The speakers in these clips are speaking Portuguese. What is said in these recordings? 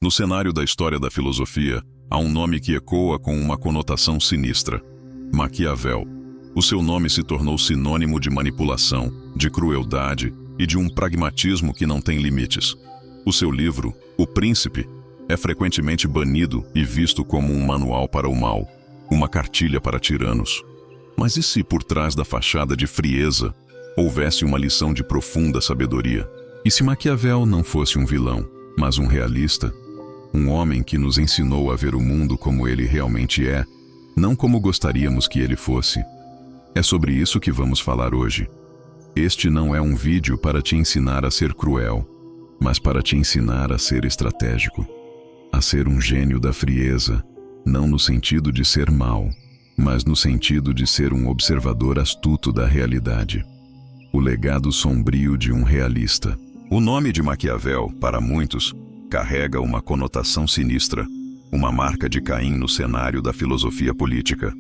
No cenário da história da filosofia, há um nome que ecoa com uma conotação sinistra: Maquiavel. O seu nome se tornou sinônimo de manipulação, de crueldade e de um pragmatismo que não tem limites. O seu livro, O Príncipe, é frequentemente banido e visto como um manual para o mal, uma cartilha para tiranos. Mas e se por trás da fachada de frieza houvesse uma lição de profunda sabedoria? E se Maquiavel não fosse um vilão, mas um realista? Um homem que nos ensinou a ver o mundo como ele realmente é, não como gostaríamos que ele fosse. É sobre isso que vamos falar hoje. Este não é um vídeo para te ensinar a ser cruel, mas para te ensinar a ser estratégico, a ser um gênio da frieza, não no sentido de ser mau, mas no sentido de ser um observador astuto da realidade. O legado sombrio de um realista. O nome de Maquiavel, para muitos, carrega uma conotação sinistra, uma marca de Caim no cenário da filosofia política.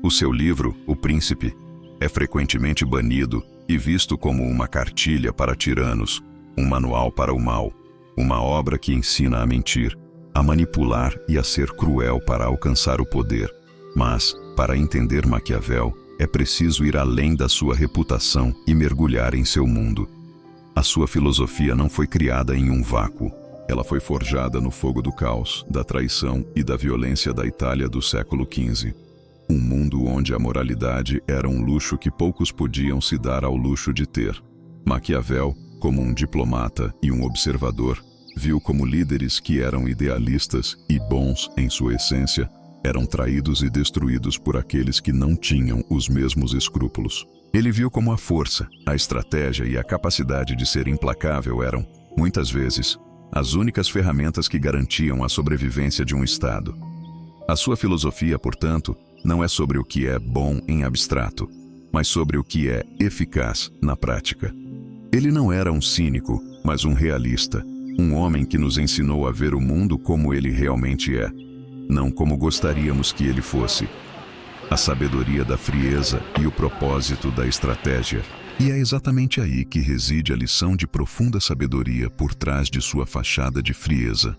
O seu livro, O Príncipe, é frequentemente banido e visto como uma cartilha para tiranos, um manual para o mal, uma obra que ensina a mentir, a manipular e a ser cruel para alcançar o poder. Mas, para entender Maquiavel, é preciso ir além da sua reputação e mergulhar em seu mundo. A sua filosofia não foi criada em um vácuo. Ela foi forjada no fogo do caos, da traição e da violência da Itália do século XV. Um mundo onde a moralidade era um luxo que poucos podiam se dar ao luxo de ter. Maquiavel, como um diplomata e um observador, viu como líderes que eram idealistas e bons em sua essência eram traídos e destruídos por aqueles que não tinham os mesmos escrúpulos. Ele viu como a força, a estratégia e a capacidade de ser implacável eram, muitas vezes, as únicas ferramentas que garantiam a sobrevivência de um Estado. A sua filosofia, portanto, não é sobre o que é bom em abstrato, mas sobre o que é eficaz na prática. Ele não era um cínico, mas um realista, um homem que nos ensinou a ver o mundo como ele realmente é, não como gostaríamos que ele fosse. A sabedoria da frieza e o propósito da estratégia. E é exatamente aí que reside a lição de profunda sabedoria por trás de sua fachada de frieza.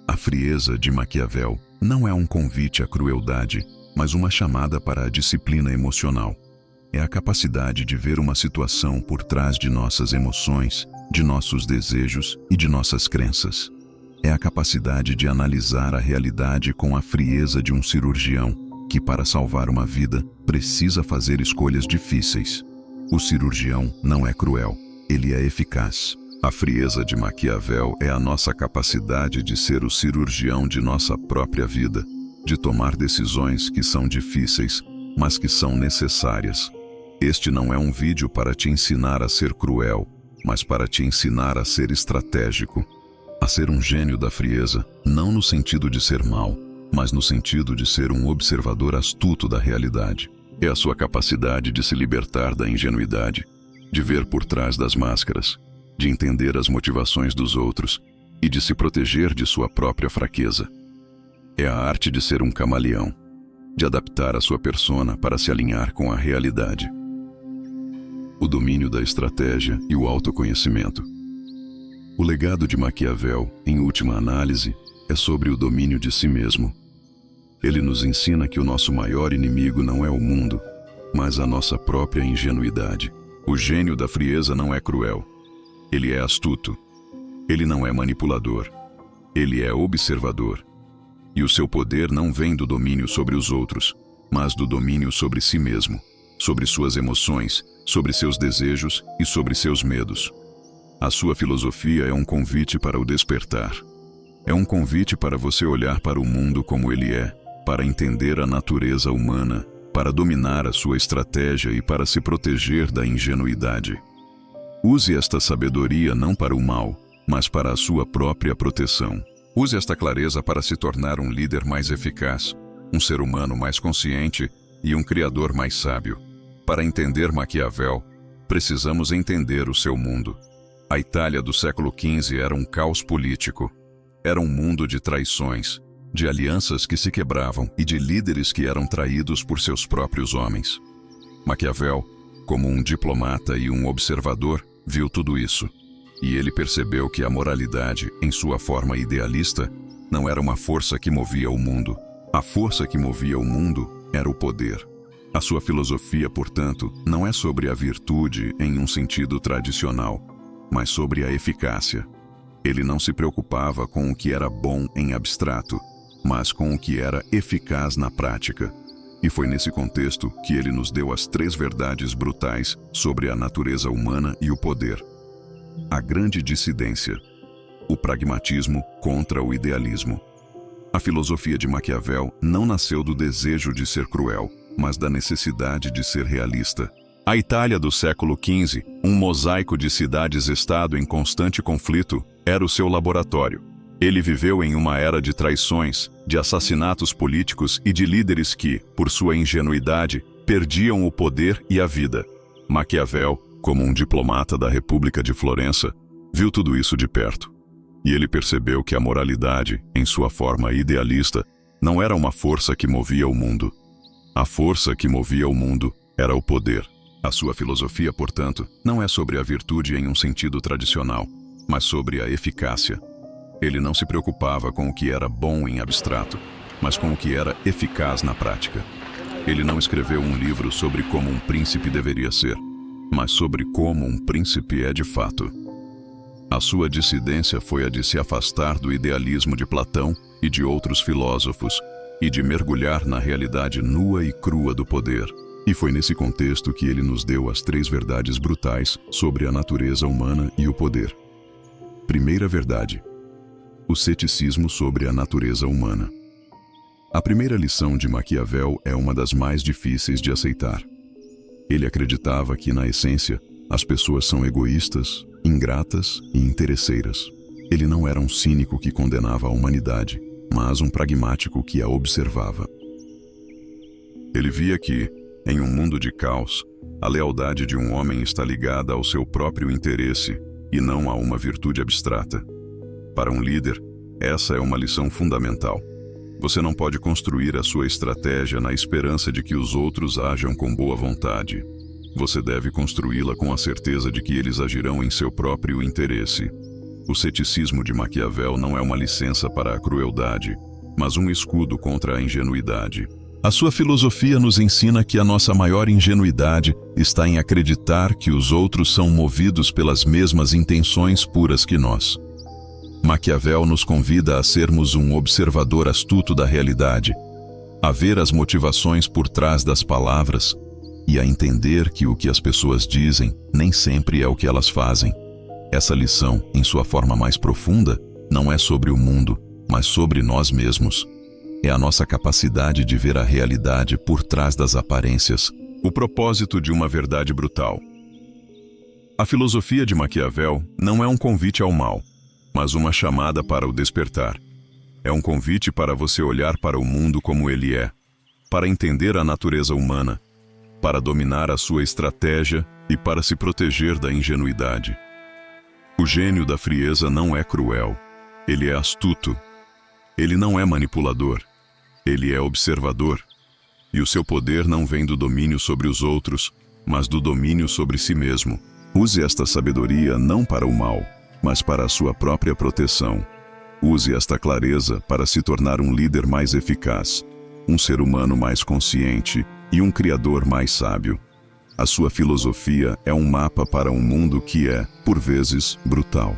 A frieza de Maquiavel não é um convite à crueldade, mas uma chamada para a disciplina emocional. É a capacidade de ver uma situação por trás de nossas emoções, de nossos desejos e de nossas crenças. É a capacidade de analisar a realidade com a frieza de um cirurgião que, para salvar uma vida, precisa fazer escolhas difíceis. O cirurgião não é cruel, ele é eficaz. A frieza de Maquiavel é a nossa capacidade de ser o cirurgião de nossa própria vida, de tomar decisões que são difíceis, mas que são necessárias. Este não é um vídeo para te ensinar a ser cruel, mas para te ensinar a ser estratégico, a ser um gênio da frieza, não no sentido de ser mau, mas no sentido de ser um observador astuto da realidade. É a sua capacidade de se libertar da ingenuidade, de ver por trás das máscaras, de entender as motivações dos outros e de se proteger de sua própria fraqueza. É a arte de ser um camaleão, de adaptar a sua persona para se alinhar com a realidade. O domínio da estratégia e o autoconhecimento. O legado de Maquiavel, em última análise, é sobre o domínio de si mesmo. Ele nos ensina que o nosso maior inimigo não é o mundo, mas a nossa própria ingenuidade. O gênio da frieza não é cruel. Ele é astuto. Ele não é manipulador. Ele é observador. E o seu poder não vem do domínio sobre os outros, mas do domínio sobre si mesmo, sobre suas emoções, sobre seus desejos e sobre seus medos. A sua filosofia é um convite para o despertar. É um convite para você olhar para o mundo como ele é, para entender a natureza humana, para dominar a sua estratégia e para se proteger da ingenuidade. Use esta sabedoria não para o mal, mas para a sua própria proteção. Use esta clareza para se tornar um líder mais eficaz, um ser humano mais consciente e um criador mais sábio. Para entender Maquiavel, precisamos entender o seu mundo. A Itália do século XV era um caos político. Era um mundo de traições, de alianças que se quebravam e de líderes que eram traídos por seus próprios homens. Maquiavel, como um diplomata e um observador, viu tudo isso. E ele percebeu que a moralidade, em sua forma idealista, não era uma força que movia o mundo. A força que movia o mundo era o poder. A sua filosofia, portanto, não é sobre a virtude em um sentido tradicional, mas sobre a eficácia. Ele não se preocupava com o que era bom em abstrato, mas com o que era eficaz na prática. E foi nesse contexto que ele nos deu as 3 verdades brutais sobre a natureza humana e o poder. A grande dissidência. O pragmatismo contra o idealismo. A filosofia de Maquiavel não nasceu do desejo de ser cruel, mas da necessidade de ser realista. A Itália do século XV, um mosaico de cidades-estado em constante conflito, era o seu laboratório. Ele viveu em uma era de traições, de assassinatos políticos e de líderes que, por sua ingenuidade, perdiam o poder e a vida. Maquiavel, como um diplomata da República de Florença, viu tudo isso de perto. E ele percebeu que a moralidade, em sua forma idealista, não era uma força que movia o mundo. A força que movia o mundo era o poder. A sua filosofia, portanto, não é sobre a virtude em um sentido tradicional, mas sobre a eficácia. Ele não se preocupava com o que era bom em abstrato, mas com o que era eficaz na prática. Ele não escreveu um livro sobre como um príncipe deveria ser, mas sobre como um príncipe é de fato. A sua dissidência foi a de se afastar do idealismo de Platão e de outros filósofos, e de mergulhar na realidade nua e crua do poder. E foi nesse contexto que ele nos deu as 3 verdades brutais sobre a natureza humana e o poder. Primeira verdade: o ceticismo sobre a natureza humana. A primeira lição de Maquiavel é uma das mais difíceis de aceitar. Ele acreditava que, na essência, as pessoas são egoístas, ingratas e interesseiras. Ele não era um cínico que condenava a humanidade, mas um pragmático que a observava. Ele via que, em um mundo de caos, a lealdade de um homem está ligada ao seu próprio interesse e não a uma virtude abstrata. Para um líder, essa é uma lição fundamental. Você não pode construir a sua estratégia na esperança de que os outros ajam com boa vontade. Você deve construí-la com a certeza de que eles agirão em seu próprio interesse. O ceticismo de Maquiavel não é uma licença para a crueldade, mas um escudo contra a ingenuidade. A sua filosofia nos ensina que a nossa maior ingenuidade está em acreditar que os outros são movidos pelas mesmas intenções puras que nós. Maquiavel nos convida a sermos um observador astuto da realidade, a ver as motivações por trás das palavras e a entender que o que as pessoas dizem nem sempre é o que elas fazem. Essa lição, em sua forma mais profunda, não é sobre o mundo, mas sobre nós mesmos. É a nossa capacidade de ver a realidade por trás das aparências. O propósito de uma verdade brutal. A filosofia de Maquiavel não é um convite ao mal, mas uma chamada para o despertar. É um convite para você olhar para o mundo como ele é, para entender a natureza humana, para dominar a sua estratégia e para se proteger da ingenuidade. O gênio da frieza não é cruel, ele é astuto. Ele não é manipulador, ele é observador. E o seu poder não vem do domínio sobre os outros, mas do domínio sobre si mesmo. Use esta sabedoria não para o mal, mas para a sua própria proteção. Use esta clareza para se tornar um líder mais eficaz, um ser humano mais consciente e um criador mais sábio. A sua filosofia é um mapa para um mundo que é, por vezes, brutal.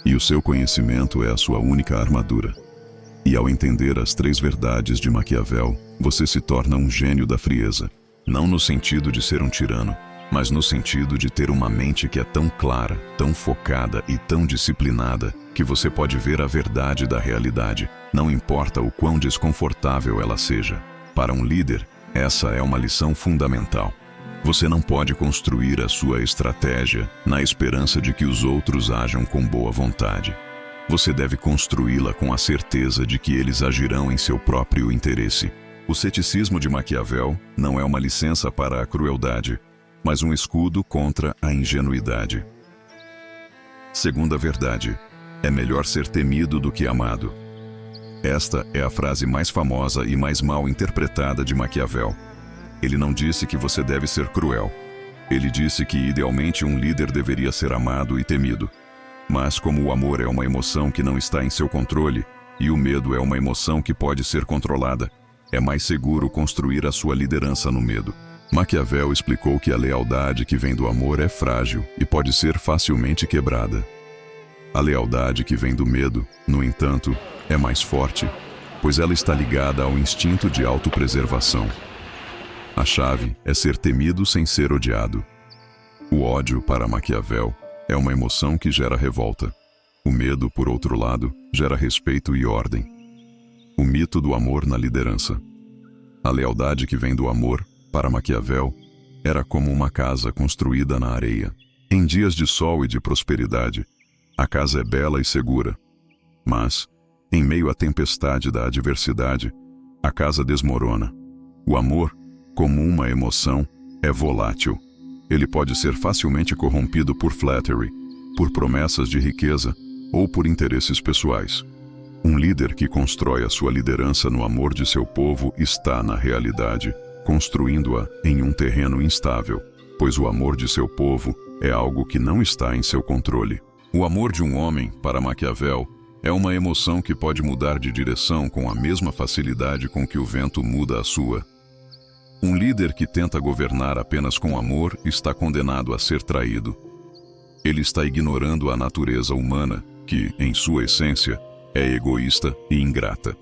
E o seu conhecimento é a sua única armadura. E ao entender as 3 verdades de Maquiavel, você se torna um gênio da frieza. Não no sentido de ser um tirano, mas no sentido de ter uma mente que é tão clara, tão focada e tão disciplinada, que você pode ver a verdade da realidade, não importa o quão desconfortável ela seja. Para um líder, essa é uma lição fundamental. Você não pode construir a sua estratégia na esperança de que os outros ajam com boa vontade. Você deve construí-la com a certeza de que eles agirão em seu próprio interesse. O ceticismo de Maquiavel não é uma licença para a crueldade, mas um escudo contra a ingenuidade. Segunda verdade: é melhor ser temido do que amado. Esta é a frase mais famosa e mais mal interpretada de Maquiavel. Ele não disse que você deve ser cruel. Ele disse que idealmente um líder deveria ser amado e temido. Mas como o amor é uma emoção que não está em seu controle, e o medo é uma emoção que pode ser controlada. É mais seguro construir a sua liderança no medo. Maquiavel explicou que a lealdade que vem do amor é frágil e pode ser facilmente quebrada. A lealdade que vem do medo, no entanto, é mais forte, pois ela está ligada ao instinto de autopreservação. A chave é ser temido sem ser odiado. O ódio, para Maquiavel, é uma emoção que gera revolta. O medo, por outro lado, gera respeito e ordem. O mito do amor na liderança. A lealdade que vem do amor, para Maquiavel, era como uma casa construída na areia. Em dias de sol e de prosperidade, a casa é bela e segura. Mas, em meio à tempestade da adversidade, a casa desmorona. O amor, como uma emoção, é volátil. Ele pode ser facilmente corrompido por flattery, por promessas de riqueza ou por interesses pessoais. Um líder que constrói a sua liderança no amor de seu povo está, na realidade, construindo-a em um terreno instável, pois o amor de seu povo é algo que não está em seu controle. O amor de um homem, para Maquiavel, é uma emoção que pode mudar de direção com a mesma facilidade com que o vento muda a sua. Um líder que tenta governar apenas com amor está condenado a ser traído. Ele está ignorando a natureza humana, que, em sua essência, é egoísta e ingrata.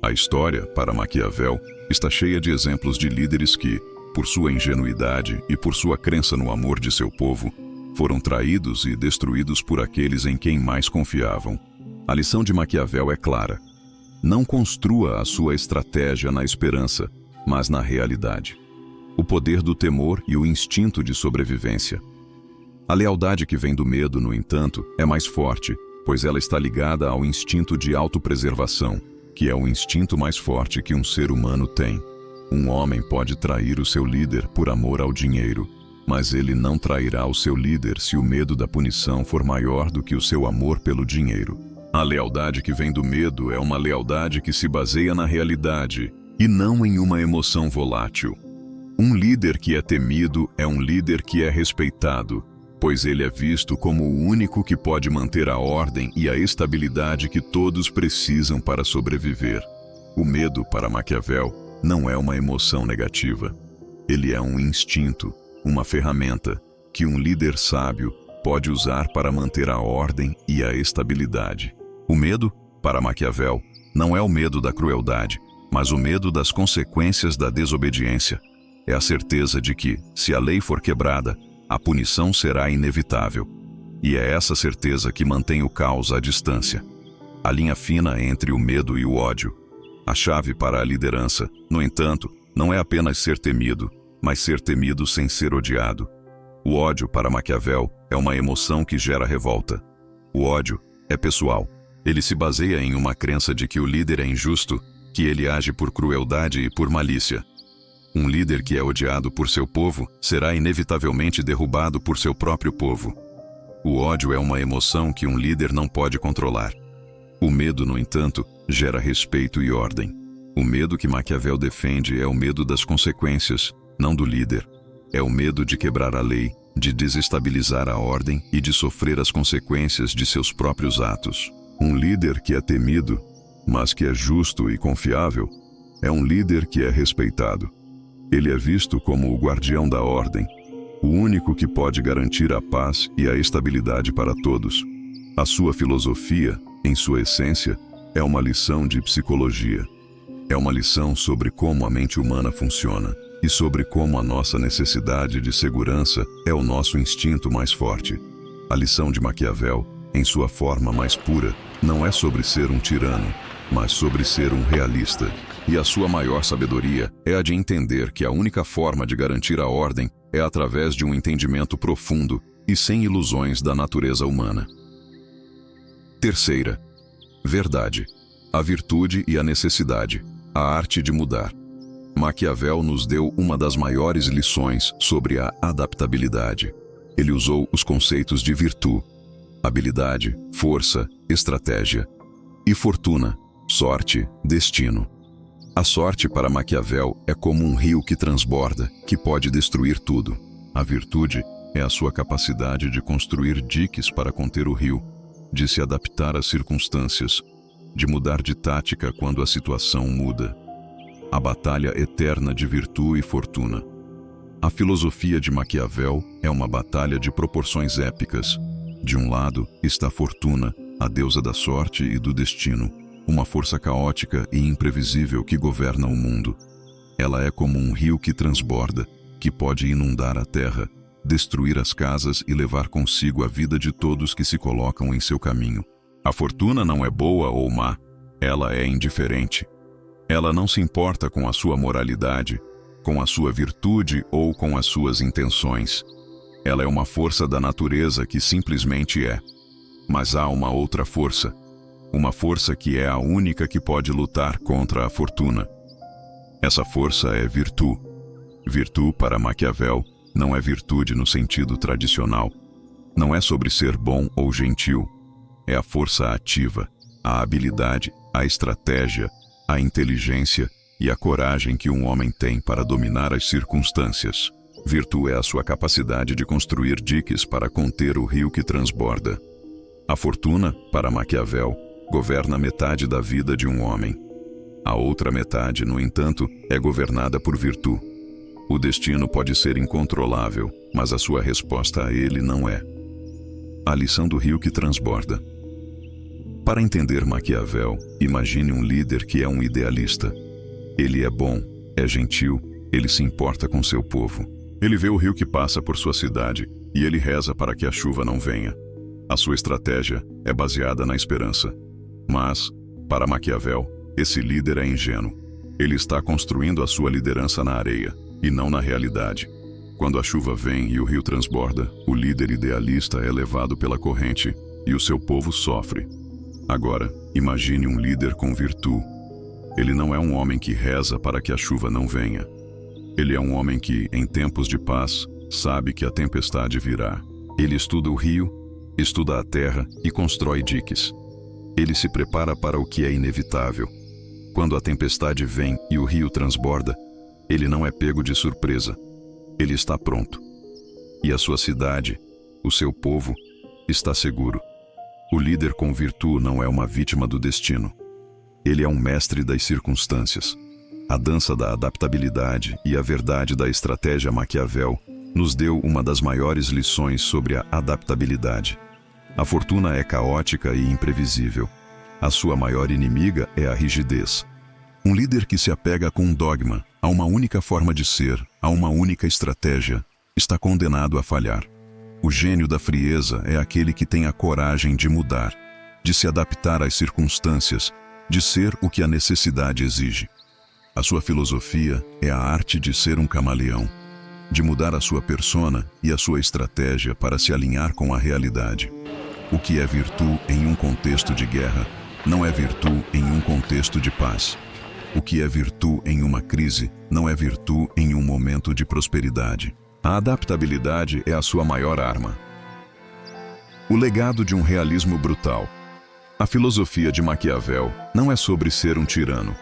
A história, para Maquiavel, está cheia de exemplos de líderes que, por sua ingenuidade e por sua crença no amor de seu povo, foram traídos e destruídos por aqueles em quem mais confiavam. A lição de Maquiavel é clara. Não construa a sua estratégia na esperança, mas na realidade. O poder do temor e o instinto de sobrevivência. A lealdade que vem do medo, no entanto, é mais forte, pois ela está ligada ao instinto de autopreservação, que é o instinto mais forte que um ser humano tem. Um homem pode trair o seu líder por amor ao dinheiro, mas ele não trairá o seu líder se o medo da punição for maior do que o seu amor pelo dinheiro. A lealdade que vem do medo é uma lealdade que se baseia na realidade e não em uma emoção volátil. Um líder que é temido é um líder que é respeitado, pois ele é visto como o único que pode manter a ordem e a estabilidade que todos precisam para sobreviver. O medo, para Maquiavel, não é uma emoção negativa. Ele é um instinto, uma ferramenta, que um líder sábio pode usar para manter a ordem e a estabilidade. O medo, para Maquiavel, não é o medo da crueldade, mas o medo das consequências da desobediência. É a certeza de que, se a lei for quebrada, a punição será inevitável. E é essa certeza que mantém o caos à distância. A linha fina entre o medo e o ódio. A chave para a liderança, no entanto, não é apenas ser temido, mas ser temido sem ser odiado. O ódio, para Maquiavel, é uma emoção que gera revolta. O ódio é pessoal. Ele se baseia em uma crença de que o líder é injusto, que ele age por crueldade e por malícia. Um líder que é odiado por seu povo será inevitavelmente derrubado por seu próprio povo. O ódio é uma emoção que um líder não pode controlar. O medo, no entanto, gera respeito e ordem. O medo que Maquiavel defende é o medo das consequências, não do líder. É o medo de quebrar a lei, de desestabilizar a ordem e de sofrer as consequências de seus próprios atos. Um líder que é temido, mas que é justo e confiável, é um líder que é respeitado. Ele é visto como o guardião da ordem, o único que pode garantir a paz e a estabilidade para todos. A sua filosofia, em sua essência, é uma lição de psicologia. É uma lição sobre como a mente humana funciona e sobre como a nossa necessidade de segurança é o nosso instinto mais forte. A lição de Maquiavel, em sua forma mais pura, não é sobre ser um tirano, mas sobre ser um realista. E a sua maior sabedoria é a de entender que a única forma de garantir a ordem é através de um entendimento profundo e sem ilusões da natureza humana. Terceira, verdade. A virtude e a necessidade. A arte de mudar. Maquiavel nos deu uma das maiores lições sobre a adaptabilidade. Ele usou os conceitos de virtude, habilidade, força, estratégia, e fortuna, sorte, destino. A sorte, para Maquiavel, é como um rio que transborda, que pode destruir tudo. A virtude é a sua capacidade de construir diques para conter o rio, de se adaptar às circunstâncias, de mudar de tática quando a situação muda. A batalha eterna de virtude e fortuna. A filosofia de Maquiavel é uma batalha de proporções épicas. De um lado está Fortuna, a deusa da sorte e do destino, uma força caótica e imprevisível que governa o mundo. Ela é como um rio que transborda, que pode inundar a terra, destruir as casas e levar consigo a vida de todos que se colocam em seu caminho. A fortuna não é boa ou má, ela é indiferente. Ela não se importa com a sua moralidade, com a sua virtude ou com as suas intenções. Ela é uma força da natureza que simplesmente é. Mas há uma outra força, uma força que é a única que pode lutar contra a fortuna. Essa força é virtude. Virtude, para Maquiavel, não é virtude no sentido tradicional. Não é sobre ser bom ou gentil. É a força ativa, a habilidade, a estratégia, a inteligência e a coragem que um homem tem para dominar as circunstâncias. Virtude é a sua capacidade de construir diques para conter o rio que transborda. A fortuna, para Maquiavel, governa metade da vida de um homem. A outra metade, no entanto, é governada por virtude. O destino pode ser incontrolável, mas a sua resposta a ele não é. A lição do rio que transborda. Para entender Maquiavel, imagine um líder que é um idealista. Ele é bom, é gentil, ele se importa com seu povo. Ele vê o rio que passa por sua cidade e ele reza para que a chuva não venha. A sua estratégia é baseada na esperança. Mas, para Maquiavel, esse líder é ingênuo. Ele está construindo a sua liderança na areia e não na realidade. Quando a chuva vem e o rio transborda, o líder idealista é levado pela corrente e o seu povo sofre. Agora, imagine um líder com virtude. Ele não é um homem que reza para que a chuva não venha. Ele é um homem que, em tempos de paz, sabe que a tempestade virá. Ele estuda o rio, estuda a terra e constrói diques. Ele se prepara para o que é inevitável. Quando a tempestade vem e o rio transborda, ele não é pego de surpresa. Ele está pronto. E a sua cidade, o seu povo, está seguro. O líder com virtude não é uma vítima do destino. Ele é um mestre das circunstâncias. A dança da adaptabilidade e a verdade da estratégia Maquiavel nos deu uma das maiores lições sobre a adaptabilidade. A fortuna é caótica e imprevisível. A sua maior inimiga é a rigidez. Um líder que se apega com um dogma, a uma única forma de ser, a uma única estratégia, está condenado a falhar. O gênio da frieza é aquele que tem a coragem de mudar, de se adaptar às circunstâncias, de ser o que a necessidade exige. A sua filosofia é a arte de ser um camaleão, de mudar a sua persona e a sua estratégia para se alinhar com a realidade. O que é virtude em um contexto de guerra, não é virtude em um contexto de paz. O que é virtude em uma crise, não é virtude em um momento de prosperidade. A adaptabilidade é a sua maior arma. O legado de um realismo brutal. A filosofia de Maquiavel não é sobre ser um tirano,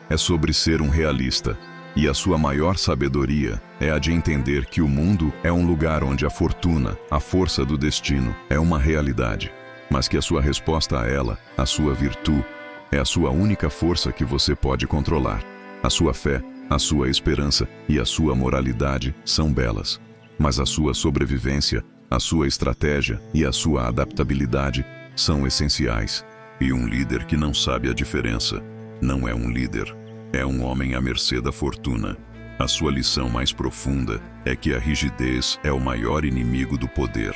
é sobre ser um realista. E a sua maior sabedoria é a de entender que o mundo é um lugar onde a fortuna, a força do destino, é uma realidade, mas que a sua resposta a ela, a sua virtude, é a sua única força que você pode controlar. A sua fé, a sua esperança e a sua moralidade são belas, mas a sua sobrevivência, a sua estratégia e a sua adaptabilidade são essenciais. E um líder que não sabe a diferença não é um líder, é um homem à mercê da fortuna. A sua lição mais profunda é que a rigidez é o maior inimigo do poder.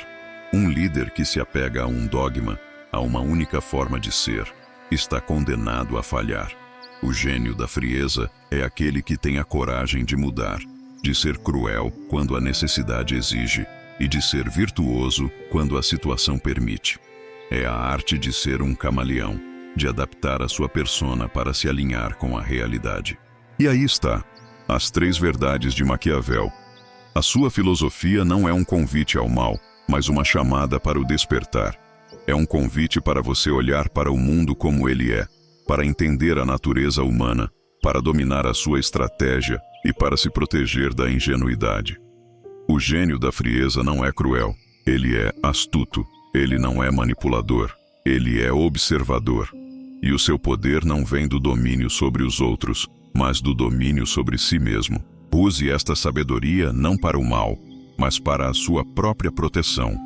Um líder que se apega a um dogma, a uma única forma de ser, está condenado a falhar. O gênio da frieza é aquele que tem a coragem de mudar, de ser cruel quando a necessidade exige e de ser virtuoso quando a situação permite. É a arte de ser um camaleão, de adaptar a sua persona para se alinhar com a realidade. E aí está, as 3 verdades de Maquiavel. A sua filosofia não é um convite ao mal, mas uma chamada para o despertar. É um convite para você olhar para o mundo como ele é, para entender a natureza humana, para dominar a sua estratégia e para se proteger da ingenuidade. O gênio da frieza não é cruel, ele é astuto, ele não é manipulador, ele é observador. E o seu poder não vem do domínio sobre os outros, mas do domínio sobre si mesmo. Use esta sabedoria não para o mal, mas para a sua própria proteção.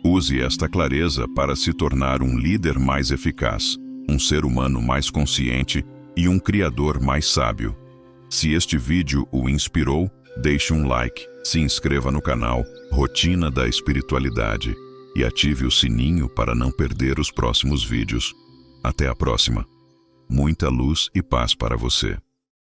Use esta clareza para se tornar um líder mais eficaz, um ser humano mais consciente e um criador mais sábio. Se este vídeo o inspirou, deixe um like, se inscreva no canal Rotina da Espiritualidade e ative o sininho para não perder os próximos vídeos. Até a próxima. Muita luz e paz para você.